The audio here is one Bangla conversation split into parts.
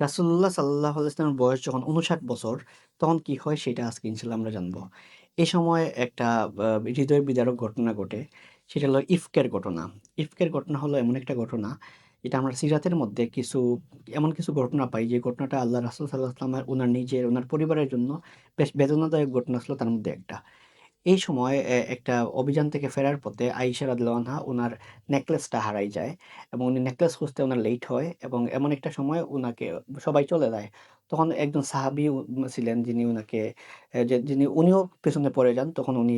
রাসূলুল্লাহ সাল্লাল্লাহু আলাইহি ওয়াসাল্লামের বয়স যখন ৫৯ বছর, তখন কি হয় সেটা আজকে ইনশাআল্লাহ আমরা জানব। এ সময় একটা হৃদয় বিদারক ঘটনা ঘটে। সেটা হলো ইফকের ঘটনা। ইফকের ঘটনা হলো এমন একটা ঘটনা, এটা আমরা সিরাতের মধ্যে এমন কিছু ঘটনা পাই যে ঘটনাটা আল্লাহ রাসূল সাল্লাল্লাহু আলাইহি ওয়াসাল্লাম উনার নিজের, উনার পরিবারের জন্য বেশ বেদনাদায়ক ঘটনা ছিল তার মধ্যে একটা। এই সময় একটা অভিযান থেকে ফেরার পথে আয়েশা রাদিয়াল্লাহু আনহা উনার নেকলেসটা হারায় যায় এবং উনি নেকলেস খুঁজতে উনার লেট হয় এবং এমন একটা সময় উনাকে সবাই চলে যায়। তখন একজন সাহাবী ছিলেন যিনি উনাকে উনিও পেছনে পড়ে যান। তখন উনি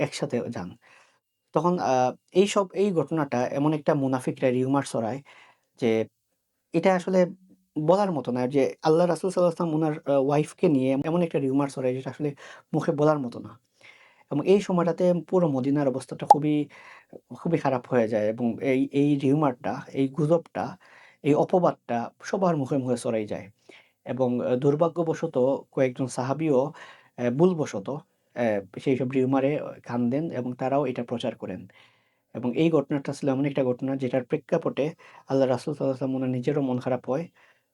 একসাথে যান। তখন এই ঘটনাটা এমন একটা মুনাফিকরা রিউমার ছড়ায় যে এটা আসলে বলার মতো না যে আল্লাহ রাসূল সাল্লাল্লাহু আলাইহি ওয়াসাল্লাম উনার ওয়াইফকে নিয়ে এমন একটা রিউমার ছড়ায় যেটা আসলে মুখে বলার মতো না। এবং এই সময়টাতে পুরো মদিনার অবস্থাটা খুবই খারাপ হয়ে যায় এবং এই রিউমারটা, এই গুজবটা, এই অপবাদটা সবার মুখে ছড়াই যায় এবং দুর্ভাগ্যবশত কয়েকজন সাহাবীও ভুলবশত সেইসব রিউমারে কান দেন এবং তারাও এটা প্রচার করেন। এবং এই ঘটনাটা ছিল এমন একটা ঘটনা যেটার প্রেক্ষাপটে আল্লাহ রাসূল সাল্লাল্লাহু আলাইহি ওয়াসাল্লাম উনার নিজেরও মন খারাপ হয়।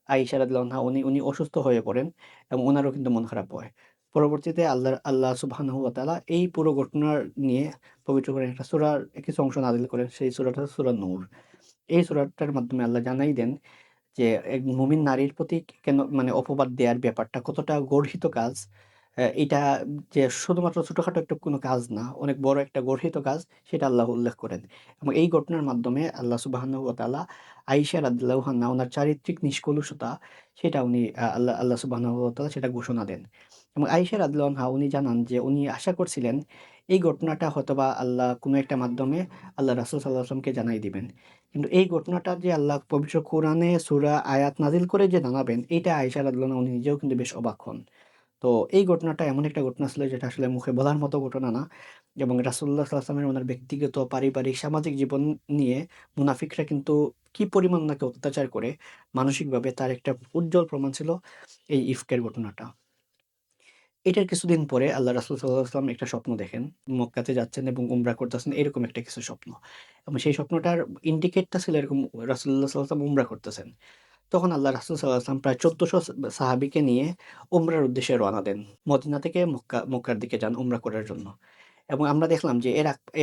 আয়েশা রাদিয়াল্লাহু আনহা উনি অসুস্থ হয়ে পড়েন এবং উনারও কিন্তু মন খারাপ হয়। পরবর্তীতে আল্লাহ সুবহানাহু ওয়া তাআলা এই পুরো ঘটনার নিয়ে পবিত্র কোরআনে একটা সূরার কিছু অংশ নাযিল করেন। সেই সূরাটা হচ্ছে সূরা নূর। এই সূরাটার মাধ্যমে আল্লাহ জানাই দেন যে এক মুমিন নারীর প্রতি কেন মানে অপবাদ দেয়ার ব্যাপারটা কতটা গর্হিত কাজ। এইটা যে শুধুমাত্র ছোটখাটো একটা কোনো কাজ না, অনেক বড় একটা গর্হিত কাজ সেটা আল্লাহ উল্লেখ করেন। এবং এই ঘটনার মাধ্যমে আল্লাহ সুবহানাহু ওয়া তাআলা আয়েশা রাদিয়াল্লাহু আনহা উনার চারিত্রিক নিষ্কলুষতা সেটা উনি আল্লাহ সুবহানাহু ওয়া তাআলা সেটা ঘোষণা দেন। এবং আয়েশা রাদিয়াল্লাহু আনহা উনি জানান যে উনি আশা করছিলেন এই ঘটনাটা হয়তোবা আল্লাহ কোনো একটা মাধ্যমে আল্লাহ রাসূল সাল্লাল্লাহু আলাইহি ওয়াসাল্লামকে জানাই দিবেন। কিন্তু এই ঘটনাটা যে আল্লাহ পবিত্র কোরআনে সূরা আয়াত নাযিল করে যে জানাবেন, এইটা আয়েশা রাদিয়াল্লাহু আনহা উনি নিজেও কিন্তু বেশ অবাক হন। তো এই ঘটনাটা এমন একটা ঘটনা ছিল যেটা আসলে মুখে বলার মতো ঘটনা না এবং রাসূলুল্লাহ সাল্লাল্লাহু আলাইহি ওয়াসাল্লামের উনার ব্যক্তিগত, পারিবারিক, সামাজিক জীবন নিয়ে মুনাফিকরা কিন্তু কি পরিমাণ উনাকে অত্যাচার করে মানসিকভাবে তার একটা উজ্জ্বল প্রমাণ ছিল এই ইফকের ঘটনাটা। এটার কিছুদিন পরে আল্লাহ রাসূল সাল্লাল্লাহু আলাইহি ওয়াসাল্লাম একটা স্বপ্ন দেখেন। মক্কাতে যাচ্ছেন এবং উমরা করতেছেন এরকম একটা কিছু স্বপ্ন। এবং সেই স্বপ্নটার ইন্ডিকেটটা ছিল এরকম রাসূলুল্লাহ সাল্লাল্লাহু আলাইহি ওয়াসাল্লাম উমরা করতেছেন। তখন আল্লাহ রাসূল সাল্লাল্লাহু আলাইহি ওয়াসাল্লাম প্রায় ১৪০০ সাহাবীকে নিয়ে উমরার উদ্দেশ্যে রওনা দেন। মদিনা থেকে মক্কার দিকে যান উমরা করার জন্য। এবং আমরা দেখলাম যে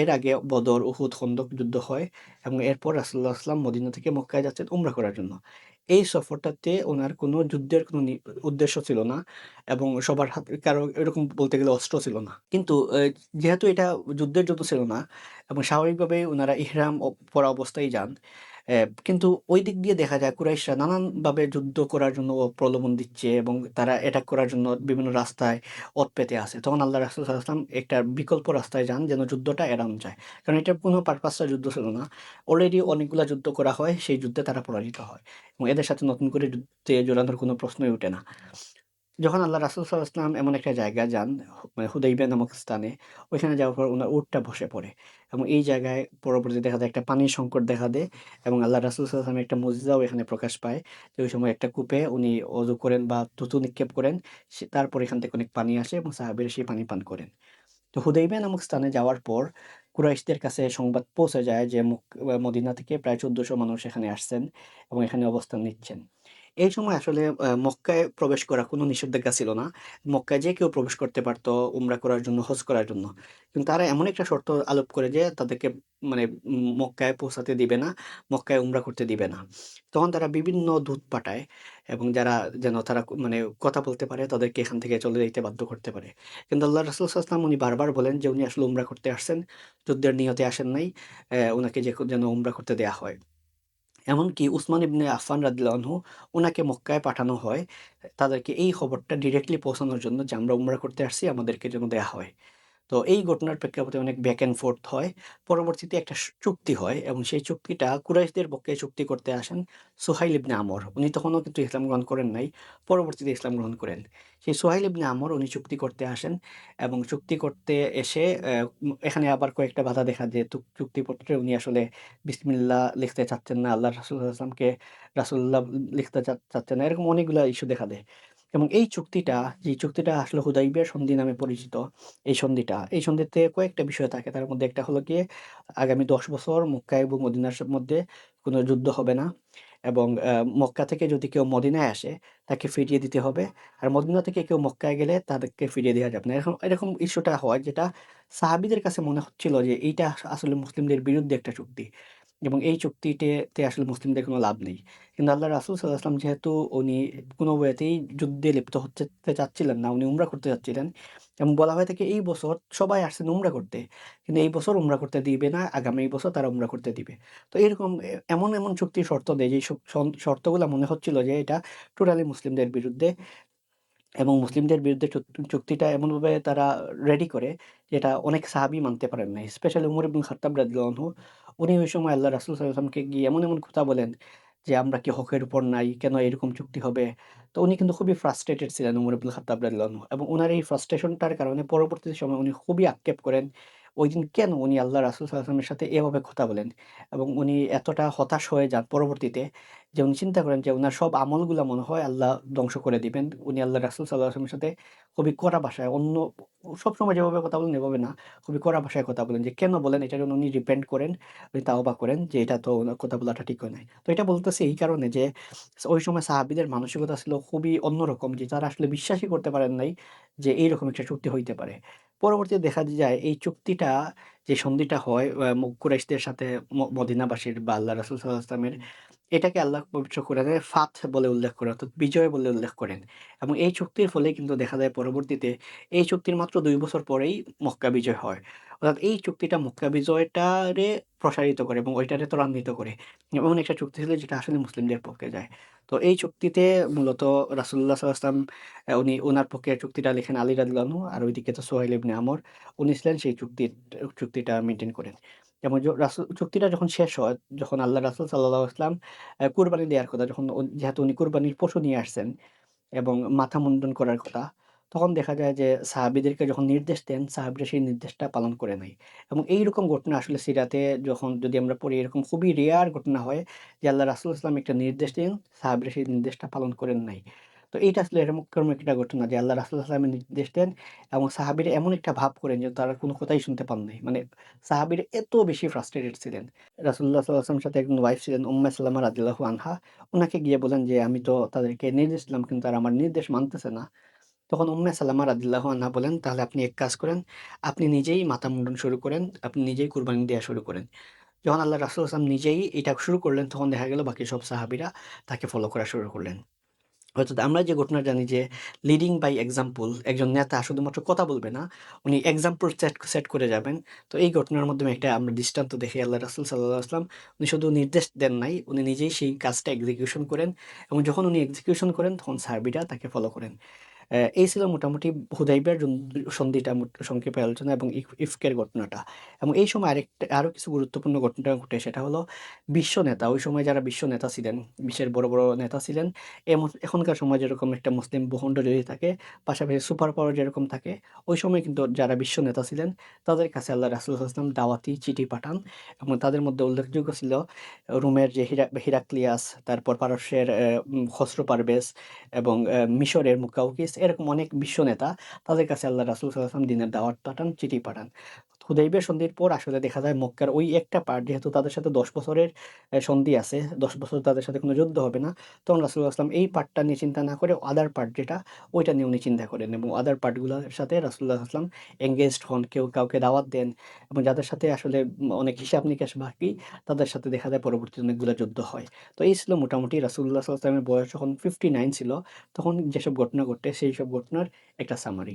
এর আগে বদর, উহুদ, খন্দক যুদ্ধ হয় এবং এরপর রাসূলুল্লাহ সাল্লাল্লাহু আলাইহি ওয়াসাল্লাম মদিনা থেকে মক্কায় যাচ্ছেন উমরা করার জন্য। এই সফরটাতে উনার কোনো যুদ্ধের কোনো উদ্দেশ্য ছিল না এবং সবার হাতে কারো এরকম বলতে গেলে অস্ত্র ছিল না। কিন্তু যেহেতু এটা যুদ্ধের জন্য ছিল না এবং স্বাভাবিকভাবেই উনারা ইহরাম পরা অবস্থায় যান। কিন্তু ওই দিক দিয়ে দেখা যায় কুরাইশরা নানানভাবে যুদ্ধ করার জন্য প্রলোভন দিচ্ছে এবং তারা অ্যাটাক করার জন্য বিভিন্ন রাস্তায় পেতে আছে। তখন আল্লাহ রাসূল সাল্লাল্লাহু আলাইহি ওয়াসাল্লাম একটা বিকল্প রাস্তায় যান যেন যুদ্ধটা এড়ানো যায়। কারণ এটার কোনো পারপাসটা যুদ্ধ ছিল না। অলরেডি অনেকগুলা যুদ্ধ করা হয়, সেই যুদ্ধে তারা পরাজিত হয়। এবং এদের সাথে নতুন করে যুদ্ধে জড়ানোর কোনো প্রশ্নই ওঠে না। যখন আল্লাহ রাসূল সাল্লাল্লাহু আলাইহি ওয়াসাল্লাম এমন একটা জায়গায় যান, মানে হুদাইবিয়া নামক স্থানে, ওইখানে যাওয়ার পর উনার উটটা বসে পড়ে এবং এই জায়গায় পরবর্তীতে দেখা যায় একটা পানির সংকট দেখা দেয় এবং আল্লাহ রাসূল সাল্লাল্লাহু আলাইহি ওয়াসাল্লামের একটা মুজিজাও এখানে প্রকাশ পায়। যে ওই সময় একটা কূপে উনি অযু করেন বা থুতু নিক্ষেপ করেন। তারপর এখান থেকে অনেক পানি আসে এবং সাহাবীরা সেই পানি পান করেন। তো হুদাইবিয়া নামক স্থানে যাওয়ার পর কুরাইশদের কাছে সংবাদ পৌঁছে যায় যে মদিনা থেকে প্রায় ১৪০০ মানুষ এখানে আসছেন এবং এখানে অবস্থান নিচ্ছেন। এই সময় আসলে মক্কায় প্রবেশ করা কোনো নিষেধাজ্ঞা ছিল না। মক্কায় যে কেউ প্রবেশ করতে পারত উমরা করার জন্য, হজ করার জন্য। কিন্তু তারা এমন একটা শর্ত আরোপ করে যে তাদেরকে মানে মক্কায় পৌঁছাতে দিবে না, মক্কায় উমরা করতে দিবে না। তখন তারা বিভিন্ন দূত পাঠায় এবং যারা যেন তারা মানে কথা বলতে পারে তাদেরকে এখান থেকে চলে যাইতে বাধ্য করতে পারে। কিন্তু আল্লাহ রাসূল সাল্লাল্লাহু আলাইহি ওয়াসাল্লাম উনি বারবার বলেন যে উনি আসলে উমরা করতে আসছেন, যুদ্ধের নিয়তে আসেন নাই। উনাকে যেন উমরা করতে দেয়া হয়। এমনকি উসমান ইবনে আফফান রাদিয়াল্লাহু আনহু উনাকে মক্কায় পাঠানো হয় তাদেরকে এই খবরটা ডিরেক্টলি পৌঁছানোর জন্য যে আমরা উমরা করতে আসছি আমাদেরকে যেন দেয়া হয়। তো এই ঘটনার প্রেক্ষাপটে অনেক ব্যাক অ্যান্ড ফোর্থ হয়। পরবর্তীতে একটা চুক্তি হয় এবং সেই চুক্তিটা কুরাইশদের পক্ষে চুক্তি করতে আসেন সুহাইল ইবনে আমর। উনি তখনও কিন্তু ইসলাম গ্রহণ করেন নাই। পরবর্তীতে ইসলাম গ্রহণ করেন। সেই সুহাইল ইবনে আমর উনি চুক্তি করতে আসেন এবং চুক্তি করতে এসে এখানে আবার কয়েকটা বাধা দেখা যায়। চুক্তিপত্রে উনি আসলে বিসমিল্লাহ লিখতে চাচ্ছেন না। আল্লাহর রাসূল সাল্লাল্লাহু আলাইহি ওয়াসাল্লামকে রাসূলুল্লাহ লিখতে চাচ্ছেন না। এরকম অনেকগুলা ইস্যু দেখা দেয়। এবং যেই চুক্তিটা আসলে হুদাইবিয়ার সন্ধি নামে পরিচিত এই সন্ধিতে কয়েকটা বিষয় থাকে। তার মধ্যে একটা হলো গিয়ে আগামী ১০ বছর মক্কা এবং মদিনার মধ্যে কোনো যুদ্ধ হবে না এবং মক্কা থেকে যদি কেউ মদিনায় আসে তাকে ফিরিয়ে দিতে হবে। আর মদিনা থেকে কেউ মক্কায় গেলে তাদেরকে ফিরিয়ে দেওয়া যাবে না। এরকম এরকম ইস্যুটা হয় যেটা সাহাবীদের কাছে মনে হচ্ছিল যে এইটা আসলে মুসলিমদের বিরুদ্ধে একটা চুক্তি এবং এই চুক্তিতে আসলে মুসলিমদের কোনো লাভ নেই। কিন্তু আল্লাহ রাসূল সাল্লাল্লাহু আলাইহি ওয়াসাল্লাম যেহেতু উনি কোনো ওয়েতেই যুদ্ধে লিপ্ত হতে চাচ্ছিলেন না, উনি উমরা করতে চাচ্ছিলেন এবং বলা হয়ে থাকে এই বছর সবাই আসছেন উমরা করতে। কিন্তু এই বছর উমরা করতে দিবে না, আগামী বছর তারা উমরা করতে দিবে। তো এরকম এমন চুক্তির শর্ত দেয় যে শর্তগুলা মনে হচ্ছিল যে এটা টোটালি মুসলিমদের বিরুদ্ধে এবং মুসলিমদের বিরুদ্ধে চুক্তিটা এমনভাবে তারা রেডি করে যেটা অনেক সাহাবী মানতে পারেন নাই। স্পেশালি উমর ইবনুল খাত্তাব রাদিয়াল্লাহু আনহু উনি ওই সময় আল্লাহ রাসূল সাল্লাল্লাহু আলাইহি ওয়াসাল্লামকে গিয়ে এমন কথা বলেন যে, "আমরা কি হকের উপর নাই? কেন এরকম চুক্তি হবে?" তো উনি কিন্তু খুবই ফ্রাস্ট্রেটেড ছিলেন উমর ইবনুল খাত্তাব রাদিয়াল্লাহু আনহু এবং উনার এই ফ্রাস্ট্রেশনটার কারণে পরবর্তী সময়ে উনি খুবই আক্ষেপ করেন। ওইদিন কেন উনি আল্লাহ রাসূল সাল্লাল্লাহু আলাইহি ওয়াসাল্লামের সাথে এভাবে কথা বলেন এবং উনি এতটা হতাশ হয়ে যান পরবর্তীতে যে উনি চিন্তা করেন যে উনার সব আমলগুলা মনে হয় আল্লাহ ধ্বংস করে দিবেন। উনি আল্লাহ রাসূল সাল্লাল্লাহু আলাইহি ওয়াসাল্লামের সাথে খুবই কড়া ভাষায় সবসময় যেভাবে কথা বলেন এভাবে না, খুবই কড়া ভাষায় কথা বলেন যে কেন বলেন এটার জন্য উনি রিপেন্ট করেন, উনি তাওবা করেন যে এটা তো উনার কথা বলাটা ঠিক হয় নাই। তো এটা বলতেছি এই কারণে যে ওই সময় সাহাবীদের মানসিকতা ছিল খুবই অন্যরকম যে তারা আসলে বিশ্বাসই করতে পারেন নাই যে এইরকম একটা চুক্তি হইতে পারে। পরবর্তীতে দেখা যায় এই চুক্তিটা যে সন্ধিটা হয় কুরাইশদের সাথে মদিনাবাসীর বা আল্লাহ রাসূল সাল্লাল্লাহু আলাইহি ওয়াসাল্লামের এটাকে আল্লাহ পবিত্র কোরআনে ফাথ বলে উল্লেখ করে অর্থাৎ বিজয় বলে উল্লেখ করেন এবং এই চুক্তির ফলে কিন্তু দেখা যায় পরবর্তীতে এই চুক্তির মাত্র ২ বছর পরেই মক্কা বিজয় হয়। অর্থাৎ এই চুক্তিটা মক্কা বিজয়টারে প্রসারিত করে এবং ওইটারে ত্বরান্বিত করে। এমন একটা চুক্তি ছিল যেটা আসলে মুসলিমদের পক্ষে যায়। তো এই চুক্তিতে মূলত রাসূলুল্লাহ সাল্লাল্লাহু আলাইহি ওয়াসাল্লাম উনি উনার পক্ষে চুক্তিটা লেখেন আলী রাদিয়াল্লাহু আনহু আর ওইদিকে তো সোহাইল ইবনে আমর উনি ছিলেন সেই চুক্তিটা মেইনটেইন করেন। যেমন চুক্তিটা যখন শেষ হয়, যখন আল্লাহ রাসূল সাল্লাল্লাহু আলাইহি ওয়াসাল্লাম কুরবানি দেয়ার কথা যখন যেহেতু উনি কুরবানির পশু নিয়ে আসছেন এবং মাথা মুন্ডন করার কথা, তখন দেখা যায় যে সাহাবীদেরকে যখন নির্দেশ দেন, সাহাবীরা সেই নির্দেশটা পালন করে নাই। এবং এইরকম ঘটনা আসলে সিরাতে যখন যদি আমরা পড়ি এরকম খুবই রেয়ার ঘটনা হয় যে আল্লাহ রাসূল সাল্লাল্লাহু আলাইহি ওয়াসাল্লাম একটা নির্দেশ দেন, সাহাবীরা সেই নির্দেশটা পালন করেন নাই। তো এইটা আসলে এরকম একটা ঘটনা যে আল্লাহ রাসূল সাল্লাল্লাহু আলাইহি ওয়াসাল্লাম নির্দেশ দেন এবং সাহাবীরা এমন একটা ভাব করেন যে তারা কোন কথাই শুনতে পান নাই। মানে সাহাবীরা এত বেশি ফ্রাস্ট্রেটেড ছিলেন। রাসূলুল্লাহ সাল্লাল্লাহু আলাইহি ওয়াসাল্লামের সাথে একজন ওয়াইফ ছিলেন উম্মে সালামা রাদিয়াল্লাহু আনহা। উনাকে গিয়ে বলেন যে, "আমি তো তাদেরকে নির্দেশ দিলাম কিন্তু তারা আমার নির্দেশ মানতেছে না।" তখন উম্মে সালামা রাদিয়াল্লাহু আনহা বলেন, "তাহলে আপনি এক কাজ করেন, আপনি নিজেই মাথা মুন্ডন শুরু করেন, আপনি নিজেই কুরবানি দেয়া শুরু করেন।" যখন আল্লাহ রাসূল সাল্লাল্লাহু আলাইহি ওয়াসাল্লাম নিজেই এটা শুরু করলেন, তখন দেখা গেল বাকি সব সাহাবীরা তাকে ফলো করা শুরু করলেন। অর্থাৎ আমরা যে ঘটনা জানি যে লিডিং বাই এক্সাম্পল একজন নেতা শুধুমাত্র কথা বলবে না, উনি এক্সাম্পল সেট করে যাবেন। তো এই ঘটনার মাধ্যমে একটা আমরা দৃষ্টান্ত দেখি আল্লাহ রাসূল সাল্লাল্লাহু আলাইহি ওয়াসাল্লাম উনি শুধু নির্দেশ দেন নাই, উনি নিজেই সেই কাজটা এক্সিকিউশন করেন এবং যখন উনি এক্সিকিউশন করেন তখন সাহাবীরা তাকে ফলো করেন। এই ছিল মোটামুটি হুদাইবিয়ার সন্ধিটা সংক্ষেপে আলোচনা এবং ইফকের ঘটনাটা। এবং এই সময় আরো কিছু গুরুত্বপূর্ণ ঘটনা ঘটে সেটা হলো বিশ্ব নেতা, ওই সময় যারা বিশ্ব নেতা ছিলেন, বিশ্বের বড় নেতা ছিলেন, এখনকার সময় যেরকম একটা মুসলিম ভূখণ্ড যদি থাকে, পাশাপাশি সুপার পাওয়ার যেরকম থাকে, ওই সময় কিন্তু যারা বিশ্ব নেতা ছিলেন, তাদের কাছে আল্লাহ রাসূল সাল্লাল্লাহু আলাইহি ওয়াসাল্লাম দাওয়াতি চিঠি পাঠান এবং তাদের মধ্যে উল্লেখযোগ্য ছিল রোমের যে হিরাক্লিয়াস, তারপর পারস্যের খসরু পারভেজ এবং মিশরের মুকাউকিস এরকম অনেক বিশ্ব নেতা তাদের কাছে আল্লাহ রাসূল সাল্লাল্লাহু আলাইহি ওয়াসাল্লাম দিনের দাওয়াত পাঠান, চিঠি পাঠান। হুদাইবিয়া সন্ধির পর আসলে দেখা যায় মক্কার ওই একটা পার্ট যেহেতু তাদের সাথে ১০ বছরের সন্ধি আছে, ১০ বছর তাদের সাথে কোনো যুদ্ধ হবে না। তখন রাসূলুল্লাহ সাল্লাল্লাহু আলাইহি ওয়াসাল্লাম এই পার্টটা নিয়ে চিন্তা না করে আদার পার্ট যেটা ওইটা নিয়ে উনি চিন্তা করেন এবং আদার পার্টগুলোর সাথে রাসূলুল্লাহ সাল্লাল্লাহু আলাইহি ওয়াসাল্লাম এনগেজড হন। কেউ কাউকে দাওয়াত দেন এবং যাদের সাথে আসলে অনেক হিসাব-নিকাশ বাকি তাদের সাথে দেখা যায় পরবর্তীতে অনেকগুলা যুদ্ধ হয়। তো এই ছিল মোটামুটি রাসূলুল্লাহ সাল্লাল্লাহু আলাইহি ওয়াসাল্লামের বয়স যখন 59 ছিল তখন যেসব ঘটনা ঘটে সেইসব ঘটনার একটা সামারি।